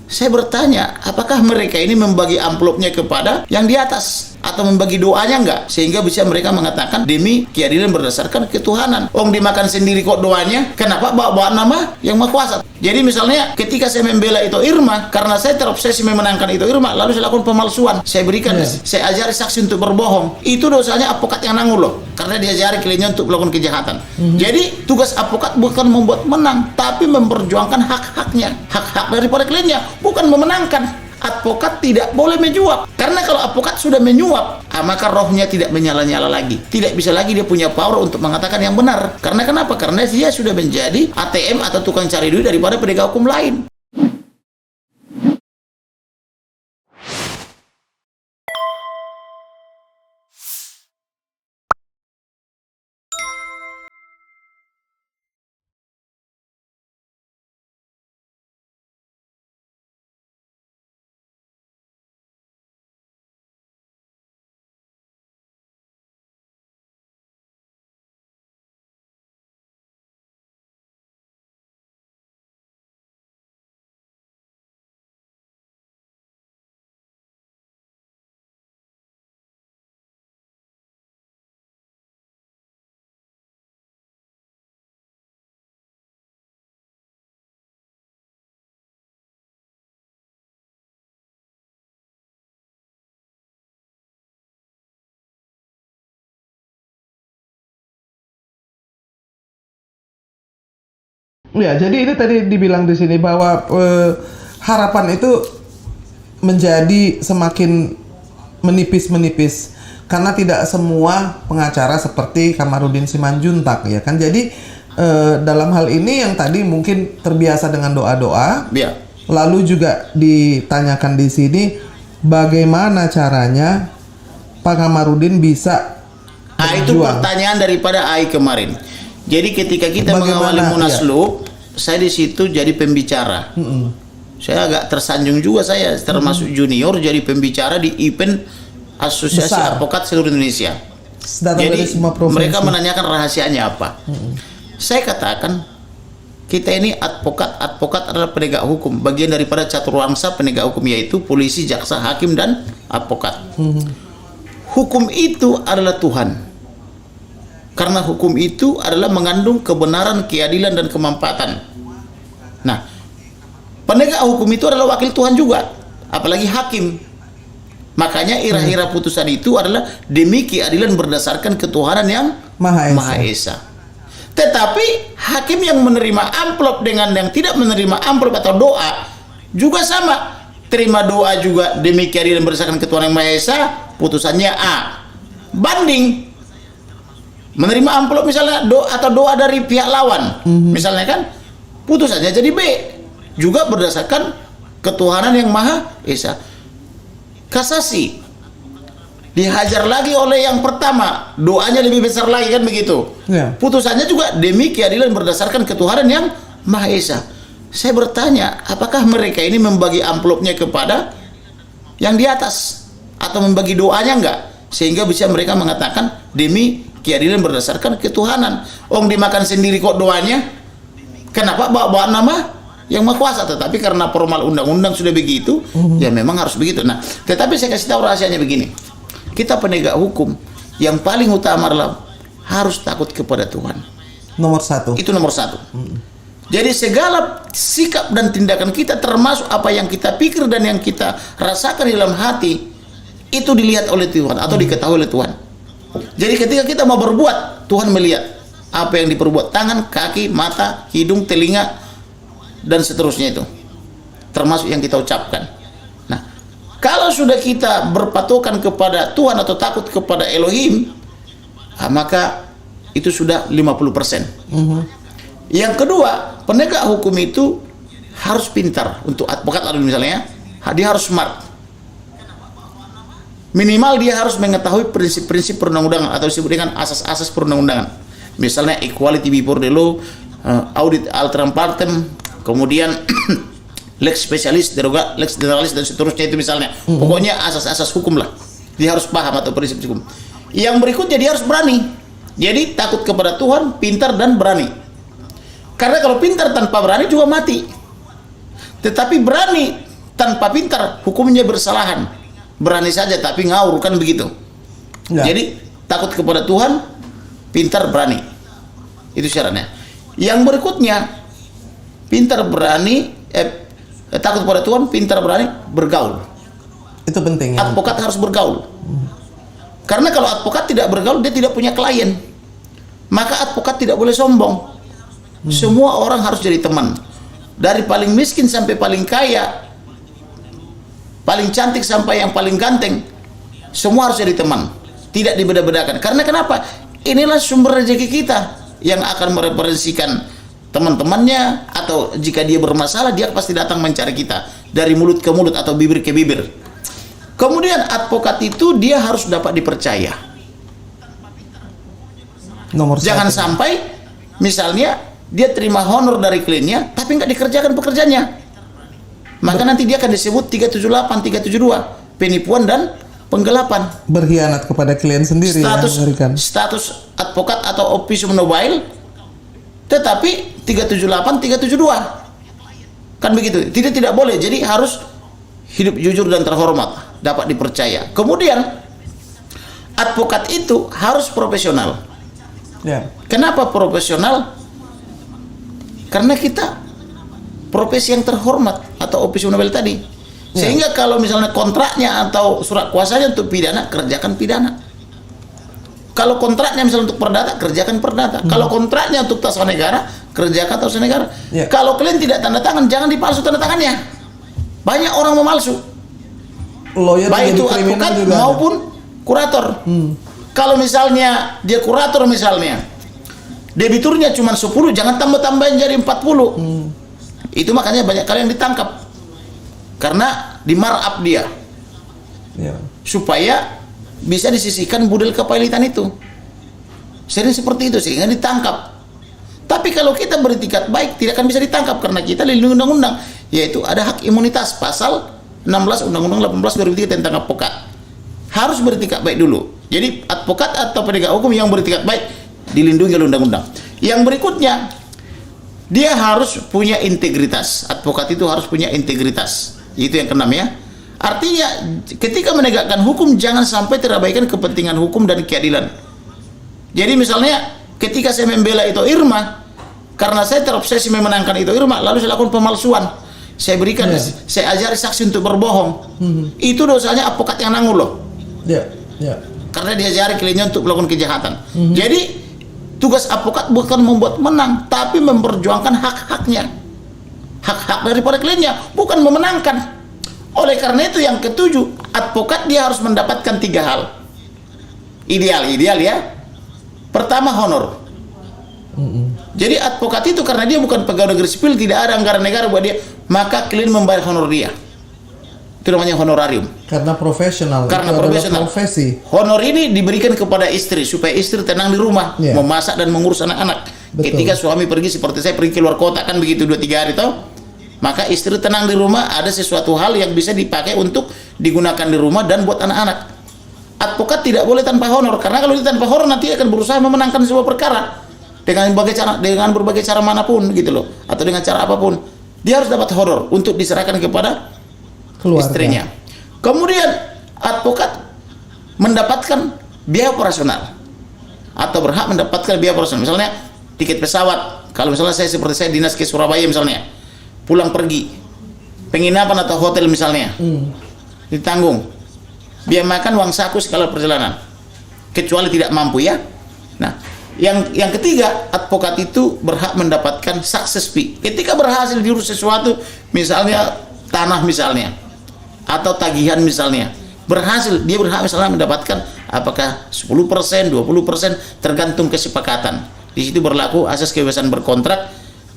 Saya bertanya, apakah mereka ini membagi amplopnya kepada yang di atas atau membagi doanya enggak, sehingga bisa mereka mengatakan demi keadilan berdasarkan ketuhanan. Dimakan sendiri kok doanya, kenapa bawa nama yang Maha Kuasa? Jadi misalnya ketika saya membela itu Irma, karena saya terobsesi memenangkan itu Irma, lalu saya lakukan pemalsuan, saya berikan, saya ajari saksi untuk berbohong, itu dosanya advokat yang nanggung loh, karena diajari kliennya untuk melakukan kejahatan. Jadi tugas advokat bukan membuat menang, tapi memperjuangkan hak-haknya, hak-hak daripada kliennya, bukan memenangkan. Advokat tidak boleh menyuap, karena kalau advokat sudah menyuap, maka rohnya tidak menyala-nyala lagi, tidak bisa lagi dia punya power untuk mengatakan yang benar. Karena kenapa? Karena dia sudah menjadi ATM atau tukang cari duit daripada penegak hukum lain. Ya, jadi ini tadi dibilang di sini bahwa harapan itu menjadi semakin menipis karena tidak semua pengacara seperti Kamarudin Simanjuntak, ya kan. Jadi dalam hal ini yang tadi mungkin terbiasa dengan doa-doa, lalu juga ditanyakan di sini bagaimana caranya Pak Kamarudin bisa itu pertanyaan daripada AI kemarin. Jadi ketika kita mengawali Munaslup, saya di situ jadi pembicara. Saya agak tersanjung juga, saya termasuk junior jadi pembicara di event Asosiasi Advokat seluruh Indonesia. Jadi mereka menanyakan rahasianya apa. Saya katakan kita ini advokat adalah penegak hukum, bagian daripada caturwangsa penegak hukum, yaitu polisi, jaksa, hakim, dan advokat. Hukum itu adalah Tuhan. Karena hukum itu adalah mengandung kebenaran, keadilan, dan kemanfaatan. Nah, penegak hukum itu adalah wakil Tuhan juga, apalagi hakim. Makanya irah-irah putusan itu adalah demi keadilan berdasarkan ketuhanan yang Maha Esa. Tetapi hakim yang menerima amplop dengan yang tidak menerima amplop atau doa juga sama. Terima doa juga demi keadilan berdasarkan ketuhanan yang Maha Esa, putusannya A. Banding menerima amplop misalnya doa dari pihak lawan, misalnya kan, putusannya jadi B, juga berdasarkan ketuhanan yang Maha Esa. Kasasi dihajar lagi oleh yang pertama, doanya lebih besar lagi, kan begitu. Putusannya juga demi keadilan berdasarkan ketuhanan yang Maha Esa. Saya bertanya, apakah mereka ini membagi amplopnya kepada yang di atas atau membagi doanya enggak, sehingga bisa mereka mengatakan demi keadilan berdasarkan ketuhanan. Dimakan sendiri kok doanya, kenapa bawa nama yang Maha Kuasa? Tetapi karena formal undang-undang sudah begitu, ya memang harus begitu. Nah, tetapi saya kasih tahu rahasianya begini. Kita penegak hukum yang paling utama adalah harus takut kepada Tuhan. Nomor satu. Itu nomor satu. Jadi segala sikap dan tindakan kita, termasuk apa yang kita pikir dan yang kita rasakan di dalam hati, itu dilihat oleh Tuhan atau diketahui oleh Tuhan. Jadi ketika kita mau berbuat, Tuhan melihat apa yang diperbuat, tangan, kaki, mata, hidung, telinga, dan seterusnya itu, termasuk yang kita ucapkan. Nah, kalau sudah kita berpatokan kepada Tuhan atau takut kepada Elohim, maka itu sudah 50%. Yang kedua, penegak hukum itu harus pintar. Untuk advokat misalnya, dia harus smart. Minimal dia harus mengetahui prinsip-prinsip perundang-undangan atau disebut dengan asas-asas perundang-undangan. Misalnya equality before the law, audit alteram partem, kemudian lex specialis, derogat, lex generalis, dan seterusnya itu misalnya. Pokoknya asas-asas hukum lah. Dia harus paham atau prinsip hukum. Yang berikutnya dia harus berani. Jadi takut kepada Tuhan, pintar dan berani. Karena kalau pintar tanpa berani juga mati. Tetapi berani Tanpa pintar, hukumnya bersalahan. Berani saja tapi ngawur, kan begitu. Ya. Jadi takut kepada Tuhan, pintar berani. Itu syaratnya. Yang berikutnya, pintar berani, takut kepada Tuhan, pintar berani, bergaul. Itu penting ya. Advokat harus bergaul. Karena kalau advokat tidak bergaul, dia tidak punya klien. Maka advokat tidak boleh sombong. Semua orang harus jadi teman. Dari paling miskin sampai paling kaya, paling cantik sampai yang paling ganteng, semua harus jadi teman, tidak dibeda-bedakan. Karena kenapa? Inilah sumber rezeki kita yang akan mereferensikan teman-temannya, atau jika dia bermasalah dia pasti datang mencari kita dari mulut ke mulut atau bibir ke bibir. Kemudian advokat itu dia harus dapat dipercaya. Nomor Jangan satu. sampai misalnya dia terima honor dari kliennya tapi nggak dikerjakan pekerjaannya. Maka nanti dia akan disebut 378, 372, penipuan dan penggelapan. Berkhianat kepada klien sendiri. Status advokat atau officium nobile, tetapi 378, 372. Kan begitu. Tidak boleh. Jadi harus hidup jujur dan terhormat, dapat dipercaya. Kemudian advokat itu harus profesional. Ya. Kenapa profesional? Karena kita profesi yang terhormat atau officium nobile tadi. Sehingga kalau misalnya kontraknya atau surat kuasanya untuk pidana, kerjakan pidana. Kalau kontraknya misalnya untuk perdata, kerjakan perdata. Kalau kontraknya untuk tasa negara, kerjakan tasa negara. Kalau kalian tidak tanda tangan, jangan dipalsu tanda tangannya. Banyak orang memalsu. Lawyer baik itu advokat maupun kurator. Kalau misalnya dia kurator misalnya, debiturnya cuma 10, jangan tambah-tambahin jadi 40. Itu makanya banyak kali yang ditangkap karena di markup dia, supaya bisa disisihkan budel kepailitan itu. Sering seperti itu sehingga ditangkap. Tapi kalau kita beretikat baik tidak akan bisa ditangkap karena kita dilindungi undang-undang, yaitu ada hak imunitas pasal 16 Undang-Undang 18 2003 tentang advokat. Harus beretikat baik dulu. Jadi advokat atau penegak hukum yang beretikat baik dilindungi oleh undang-undang. Yang berikutnya, dia harus punya integritas. Advokat itu harus punya integritas. Itu yang keenam ya. Artinya ketika menegakkan hukum jangan sampai terabaikan kepentingan hukum dan keadilan. Jadi misalnya ketika saya membela Ito Irma, karena saya terobsesi memenangkan Ito Irma, lalu saya lakukan pemalsuan. Saya berikan, saya ajari saksi untuk berbohong. Itu dosanya advokat yang nanggung loh. Karena dia ajari kliennya untuk melakukan kejahatan. Jadi tugas advokat bukan membuat menang, tapi memperjuangkan hak-haknya. Hak-hak daripada kliennya, bukan memenangkan. Oleh karena itu yang ketujuh, advokat dia harus mendapatkan 3 hal. Ideal ya. Pertama, honor. Jadi advokat itu karena dia bukan pegawai negeri sipil, tidak ada anggaran negara buat dia, maka klien membayar honor dia. Itu namanya honorarium. Karena profesional. Karena itu profesional. Profesi. Honor ini diberikan kepada istri supaya istri tenang di rumah, memasak dan mengurus anak-anak. Ketika suami pergi seperti saya pergi keluar kota kan begitu 2-3 hari toh, maka istri tenang di rumah, ada sesuatu hal yang bisa dipakai untuk digunakan di rumah dan buat anak-anak. Advokat tidak boleh tanpa honor, karena kalau dia tanpa honor nanti akan berusaha memenangkan sebuah perkara dengan berbagai cara manapun gitu loh, atau dengan cara apapun. Dia harus dapat honor untuk diserahkan kepada keluarga, istrinya. Kemudian advokat mendapatkan biaya operasional atau berhak mendapatkan biaya operasional. Misalnya tiket pesawat. Kalau misalnya seperti saya dinas ke Surabaya misalnya, pulang pergi, penginapan atau hotel misalnya, ditanggung. Biaya makan uang saku sekali perjalanan, kecuali tidak mampu ya. Nah, yang ketiga, advokat itu berhak mendapatkan success fee. Ketika berhasil diurus sesuatu, misalnya tanah misalnya, atau tagihan misalnya, dia berhak misalnya mendapatkan apakah 10%, 20%, tergantung kesepakatan. Di situ berlaku asas kebebasan berkontrak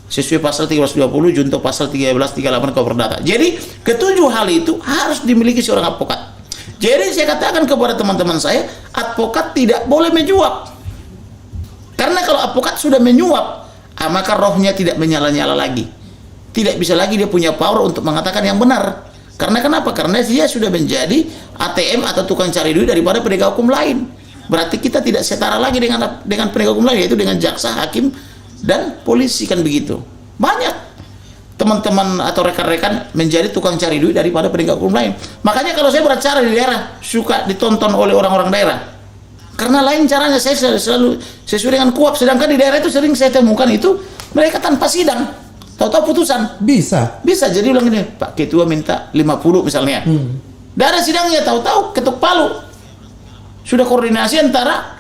sesuai pasal 320 junto pasal 1338 KUH Perdata. Jadi ketujuh hal itu harus dimiliki seorang advokat. Jadi saya katakan kepada teman-teman saya, advokat tidak boleh menyuap. Karena kalau advokat sudah menyuap, maka rohnya tidak menyala-nyala lagi. Tidak bisa lagi dia punya power untuk mengatakan yang benar. Karena kenapa? Karena dia sudah menjadi ATM atau tukang cari duit daripada penegak hukum lain. Berarti kita tidak setara lagi dengan penegak hukum lain, yaitu dengan jaksa, hakim, dan polisi, kan begitu. Banyak. teman-teman atau rekan-rekan menjadi tukang cari duit daripada penegak hukum lain. Makanya kalau saya berbicara di daerah suka ditonton oleh orang-orang daerah. Karena lain caranya saya selalu sesuai dengan kuap, sedangkan di daerah itu sering saya temukan itu mereka tanpa sidang. Tahu-tahu putusan. Bisa jadi ulang ini, Pak Ketua minta 50 misalnya. Tidak ada sidangnya, tahu-tahu ketuk palu. Sudah koordinasi antara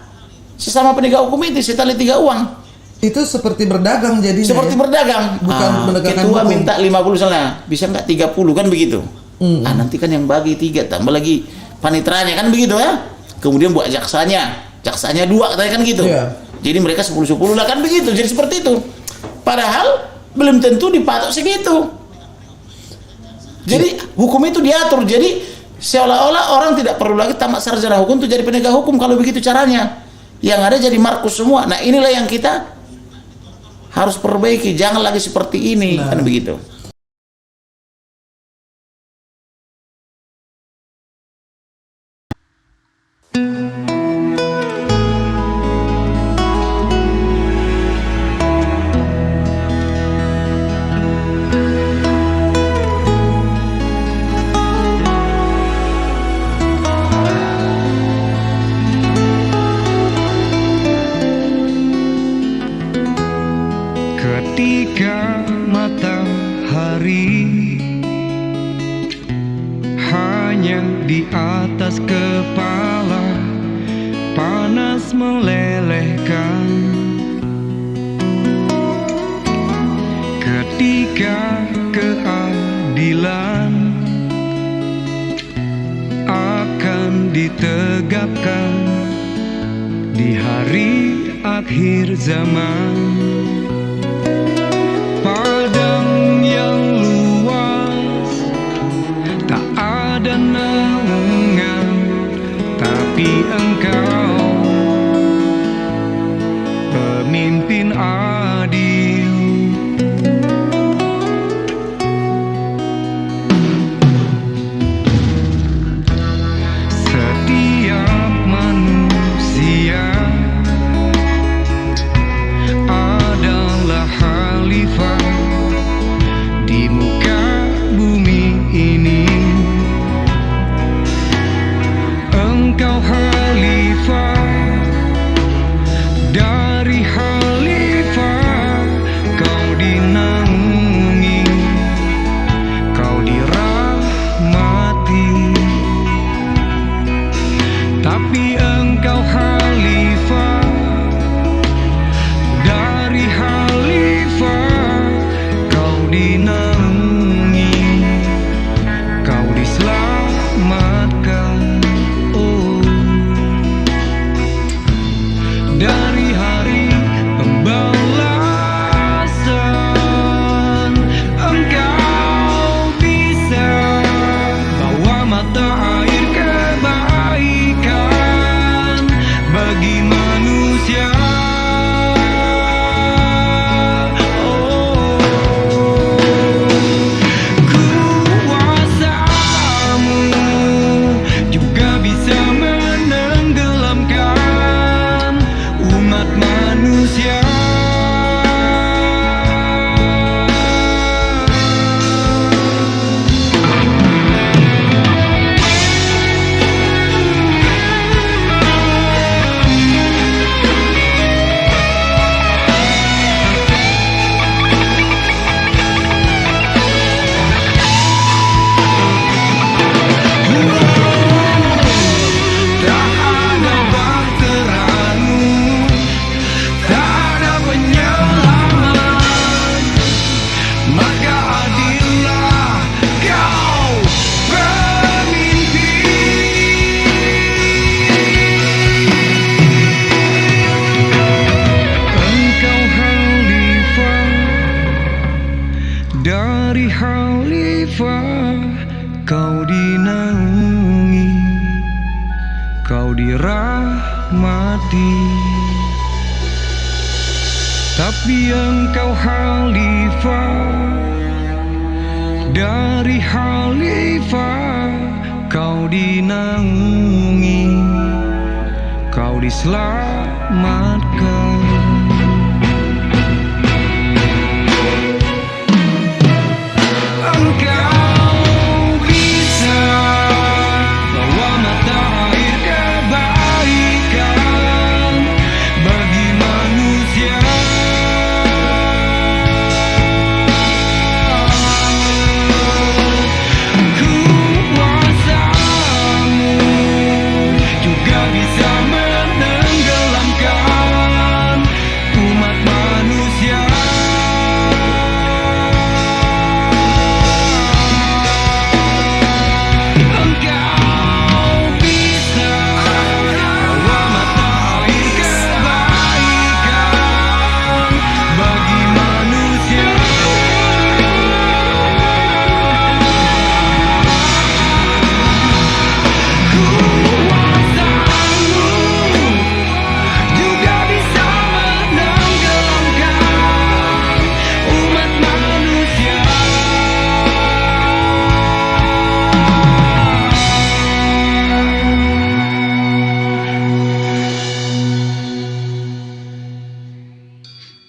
sesama penegak hukum itu, setali 3 uang. Itu seperti berdagang jadinya. Seperti berdagang. Bukan menegakkan ketua hukum. minta 50 misalnya, bisa nggak 30 kan begitu. Nanti kan yang bagi 3 tambah lagi panitranya kan begitu ya. Kemudian buat jaksanya 2 katanya kan gitu. Jadi mereka 10-10 lah kan begitu. Jadi seperti itu. Padahal belum tentu dipatok segitu. Jadi hukum itu diatur. Jadi seolah-olah orang tidak perlu lagi tamat sarjana hukum untuk jadi penegak hukum kalau begitu caranya. Yang ada jadi Markus semua. Nah inilah yang kita harus perbaiki. Jangan lagi seperti ini kan begitu. Ketika matahari hanya di atas kepala panas melelehkan, ketika keadilan akan ditegakkan di hari akhir zaman. Padang yang luas tak ada naungan, tapi engkau pemimpin adil. Setiap manusia adalah khalifah di muka bumi ini. Engkau khalifah, dari khalifah kau dinaungi, kau dirahmati. Tapi engkau khalifah, dari khalifah kau dinaungi, kau diselamatkan. Oh, dari hari pembalasan engkau bisa bawa mata air kebaikan bagi manusia. Kuasamu juga bisa menenggelamkan umat manusia. Tak ada bahteramu, tak ada penyelamat, maka adillah kau pemimpin. Engkau khalifah, dari khalifah kau dinaungi, kau dirahmati. Tapi engkau khalifah, dari khalifah kau dinaungi, kau diselamatkan.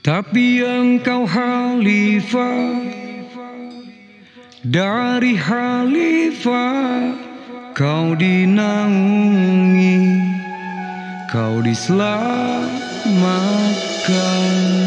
Tapi engkau khalifah, dari khalifah kau dinaungi, kau diselamatkan.